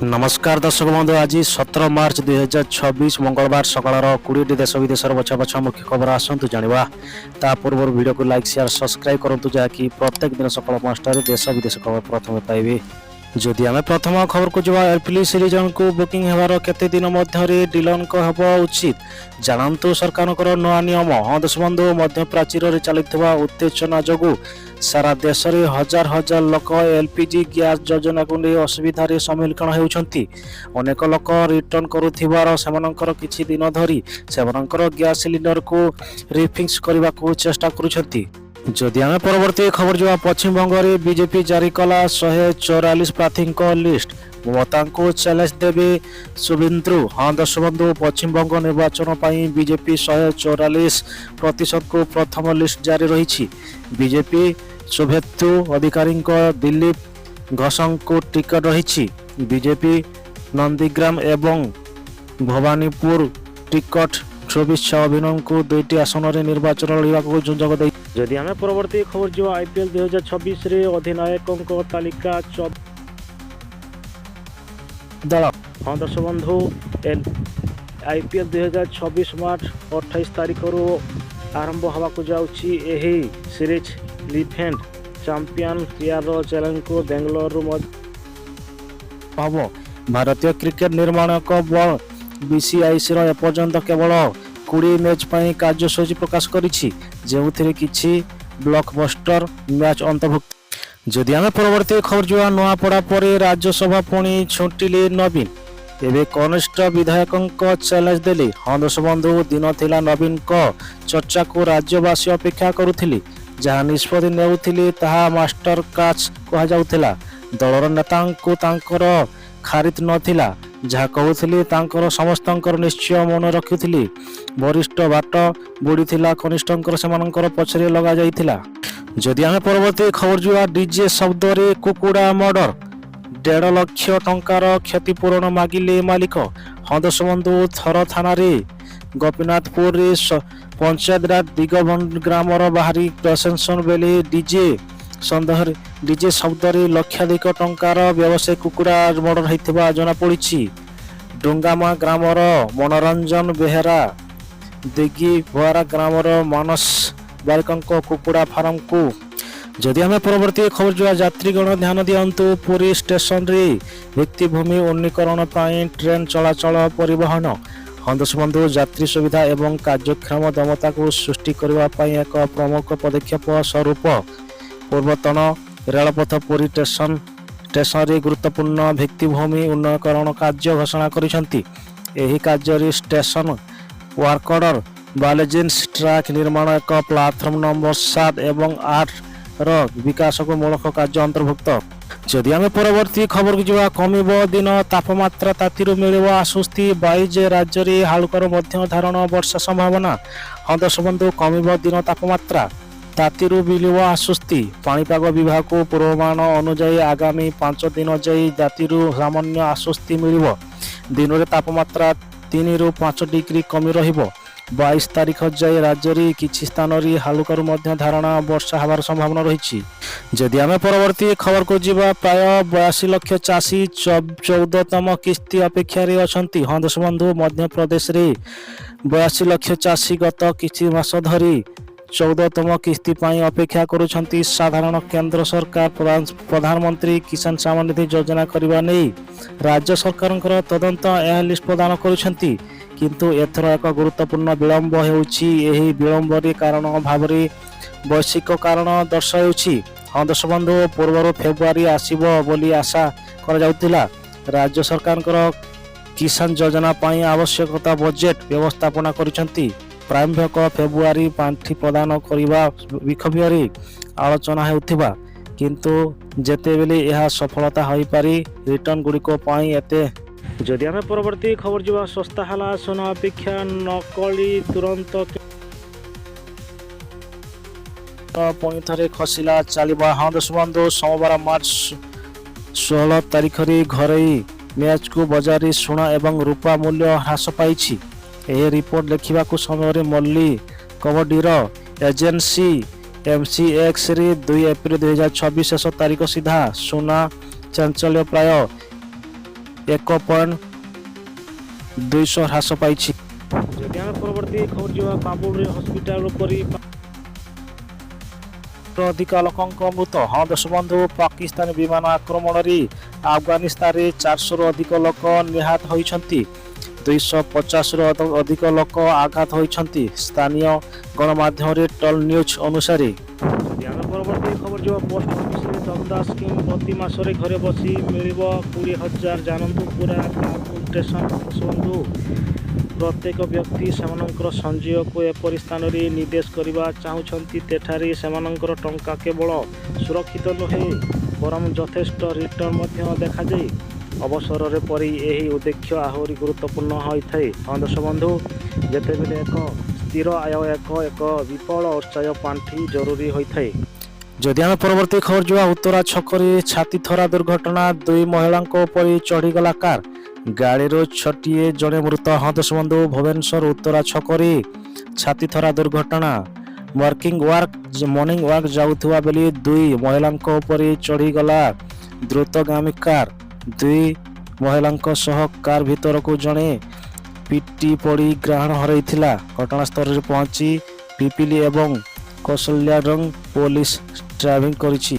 नमस्कार दर्शक बंधु आज 17 मार्च 2026 मंगलवार सकाळ 20 देश विदेशर बछा बछा मुख्य खबर आसतु जाना ता पूर्व वीडियो को लाइक शेयर सब्सक्राइब करूँ जहाँकि प्रत्येक दिन सकाल 5टार देश विदेश खबर प्रथम पाइबे। जदि आम प्रथम खबर को जवा एप्रिल सिरिजन को बुकिंग होवार केते दिन मध्य डिलन हब उचित जानतु सरकार नया नियम। हाँ देश बंधु मध्य प्राचीर चलता उत्तेजना जो सारा देश में हजार हजार लोक एलपीजी गैस योजना को नहीं असुविधार सम्मुखीन होती। अनेक लोक रिटर्न करुथिबार सेमानंकर किछि दिन धरी सेमानंकर गैस सिलिंडर को रिफिक्स करने को चेष्टा करुछंती। जदि आम परवर्ती खबर जो पश्चिम बंग में बीजेपी जारी कला 144 प्रार्थी लिस्ट ममता को चैलेंज देवे शुभेंदु। हाँ दर्शक बंधु पश्चिम बंग निर्वाचन पर बीजेपी 144% को प्रथम लिस्ट जारी रही। बीजेपी शुभेंदु अधिकारी दिलीप घोषों को टिकट रही। बीजेपी नंदीग्राम एवं भवानीपुर टिकट 24 अभिनव को 2टी आसन में निर्वाचन लड़ाक जोग। जदि आम परवर्ती खबर जो आईपीएल 2026 रे अधिनायकों तालिका दल। हाँ दर्शक बंधु आईपीएल 2026 मार्च 28 तारीख आरंभ होगा जाऊँगी। यही सीरीज लिफेंड चैंपियन यार चैलेंज को बेंगलुरु हम भारतीय क्रिकेट निर्माणक बल बीसीआईसी एपर्यंत केवल 20 मैच पर कार्यसूची प्रकाश करिछि जेउथिरे किछि ब्लॉकबस्टर मैच अंतर्भुक्त। जदि आम परवर्ती खबर जो नुआपड़ा पर राज्यसभा पुणी छुटिले नवीन एवं कनिष्ठ विधायकों चैलेंज देले। हाँ दर्शक बंधु दिन थिला नवीन को चर्चा को राज्यवासी अपेक्षा करुथिले जहाँ निष्पत्ति नेउथिले ताहा मास्टर काच कहा जाउथिला। दलर नेता को तांकर खारित नथिला जहाँ कहूली समस्त निश्चय मन रखुली। वरिष्ठ बाट बुड़ी कनिष्ठ से पछरे लगा जाइथिला। जदि आम परवर्ती खबर जो डीजे शब्द रे कुकुड़ा मर्डर 1.5 लाख टंकार क्षतिपूरण मागिले मालिक। हाँ दर्शक बंधु थर थाना गोपीनाथपुर पंचायत दिगबंध ग्रामर बाहरी प्रशासन बेले डीजे शब्द रे लक्षाधिक टंकार व्यवसाय कुकुड़ा मर्डर होता जनापड़ी। डुंगामा ग्रामर मनोरंजन बेहेरा देगी भुआरा ग्रामर मानस बारिकों कुकुड़ा फार्म को। जदि आम परवर्ती खबर जो यात्रीगण ध्यान दिंतु पुरी स्टेशन रे भित्तिभूमि उन्नीकरण ट्रेन चलाचल परिवहन। हाँ दर्शक बंधु यात्री सुविधा एवं कार्यक्षम दमता को सृष्टि करने एक प्रमुख पदक्षेप स्वरूप पूर्वतन रेलपथ पुरी स्टेशन रे गुरुत्वपूर्ण भित्तिभूमि उन्नयनकरण कार्य घोषणा करिसेंती। एही कार्य स्टेशन वार्कडर बालेजिन्स ट्रैक निर्माण एक प्लाटफर्म नंबर 7 एवं 8 रो विकास को मूलक कार्य अंतर्भुक्त। जदि आम परवर्ती खबर को जो कमिब दिन तापमात्रा तातीर मिल आश्वस्ति 22 राज्य में हालुकर मध्यम धारण वर्षा संभावना। हाँ दर्शक बंधु कमिब दिन तापमात्रा तातीरू मिलिव आश्वस्ति। पाणीपाग विभाग को पूर्वानुमान अनुଯାयी आगामी 5 दिन जाई तातीरू सामान्य आश्वस्ति मिलिव। दिन में तापमात्रा 3 ରୁ 5 डिग्री कमी रहिबो। 22 तारीख जाए राज्य में किछि स्थान रे हालुकर मध्य धारणा वर्षा हबार संभावना रही। जदि आम परवर्ती खबर को जीवा प्राय 82 लाख चाषी 14तम किस्ती अपेक्षा अच्छा। हाँ दर्शक बंधु मध्य प्रदेश में 82 लाख चाषी गत किछि मास धरी 14तम किस्ती अपेक्षा करुछंती। साधारण केंद्र सरकार प्रधानमंत्री किसान सम्मान निधि योजना करने नहीं राज्य सरकार तदंत यह लिस्ट प्रदान करुछंती किंतु एथर एक गुरुत्वपूर्ण विलंब होउछि। एही विलंब रे कारण भाव वैश्विक कारण दर्शाउछि। हाँ दर्शक बंधु पूर्व फेब्रुआरी आसीबो बोली आशा कर जाउतिला। राज्य सरकार किसान योजना आवश्यकता बजेट व्यवस्थापना करिसेंती। प्रारंभिक फेब्रुआरी पांठी प्रदान करने विक्षोभ आलोचना होता किंतु जेतेबेले यह सफलता हो पारी रिटर्न गुड़िक एते। जदि आम परवर्ती खबर जो सस्ता है सोना अपेक्षा नकली तुरंत पुणी थे खसला चलवा। हाँ दर्शक बंधु सोमवार मार्च 16 तारीख घरोई मैच को बजार सोना एवं रूपा मूल्य ह्रास पाई। यह रिपोर्ट लिखा समय मल्ली कबड्डी एजेंसी एमसीएक्स 2 एप्रिल 2026 शेष तारीख सीधा सोना चांचल्य प्राय 1.200 ହ୍ରାସ ପାଇଛି। ଯଦି ଆମେ ପରବର୍ତ୍ତୀ ଖବର ଯିବା, କାବୁଲରେ ହସ୍ପିଟାଲ ଉପରେ ଅଧିକ ଲୋକଙ୍କ ମୃତ। ହଁ ଦେଶବନ୍ଧୁ, ପାକିସ୍ତାନୀ ବିମାନ ଆକ୍ରମଣରେ ଆଫଗାନିସ୍ତାନରେ 400ରୁ ଅଧିକ ଲୋକ ନିହତ ହୋଇଛନ୍ତି। 250ରୁ ଅଧିକ ଲୋକ ଆଘାତ ହୋଇଛନ୍ତି, ସ୍ଥାନୀୟ ଗଣମାଧ୍ୟମରେ ଟଲ୍ ନ୍ୟୁଜ୍ ଅନୁସାରେ। ଯଦି ଆମେ ପରବର୍ତ୍ତୀ ଖବର ଯିବା, ପୋଷ୍ଟ ଅଫିସରେ ଦମଦାର ସ୍କିମ୍, ପ୍ରତି ମାସରେ ଘରେ ବସି ମିଳିବ 20,000। ଜାଣନ୍ତୁ ପୁରା କ୍ୟାଲକୁଲେସନ୍ ଦେଶବନ୍ଧୁ। ପ୍ରତ୍ୟେକ ବ୍ୟକ୍ତି ସେମାନଙ୍କର ସଞ୍ଚୟକୁ ଏପରି ସ୍ଥାନରେ ନିବେଶ କରିବା ଚାହୁଁଛନ୍ତି ସେଠାରେ ସେମାନଙ୍କର ଟଙ୍କା କେବଳ ସୁରକ୍ଷିତ ନୁହେଁ ବରଂ ଯଥେଷ୍ଟ ରିଟର୍ଣ୍ଣ ମଧ୍ୟ ଦେଖାଯାଏ। ଅବସରରେ ପରି ଏହି ଉଦ୍ଦେଶ୍ୟ ଆହୁରି ଗୁରୁତ୍ୱପୂର୍ଣ୍ଣ ହୋଇଥାଏ। ହଁ ଦେଶବନ୍ଧୁ, ଯେତେବେଳେ ଏକ ସ୍ଥିର ଆୟ ଏକ ବିପୁଳ ଉତ୍ସାହ ପାଣ୍ଠି ଜରୁରୀ ହୋଇଥାଏ। ଯଦି ଆମେ ପରବର୍ତ୍ତୀ ଖବର ଯିବା, ଉତ୍ତରା ଛକରେ ଛାତିଥରା ଦୁର୍ଘଟଣା, 2 ମହିଳାଙ୍କ ଉପରେ ଚଢ଼ିଗଲା କାର, ଗାଡ଼ିରୁ ଛଟିଏ ଜଣେ ମୃତ। ହଁ ଦେଶବନ୍ଧୁ, ଭୁବନେଶ୍ୱର ଉତ୍ତରା ଛକରେ ଛାତିଥରା ଦୁର୍ଘଟଣା। ମର୍ଣ୍ଣିଂ ୱାକ୍ ଯାଉଥିବା ବେଳେ 2 ମହିଳାଙ୍କ ଉପରେ ଚଢ଼ିଗଲା ଦ୍ରୁତଗାମୀ କାର। 2 ମହିଳାଙ୍କ ସହ କାର ଭିତରକୁ ଜଣେ ପିଟି ପଡ଼ି ପ୍ରାଣ ହରାଇଥିଲା। ଘଟଣାସ୍ଥଳରେ ପହଞ୍ଚି ପିପିଲି ଏବଂ କୌଶଲ୍ୟାଗଞ୍ଜ ପୋଲିସ ଟ୍ରାଭିଂ କରିଛି।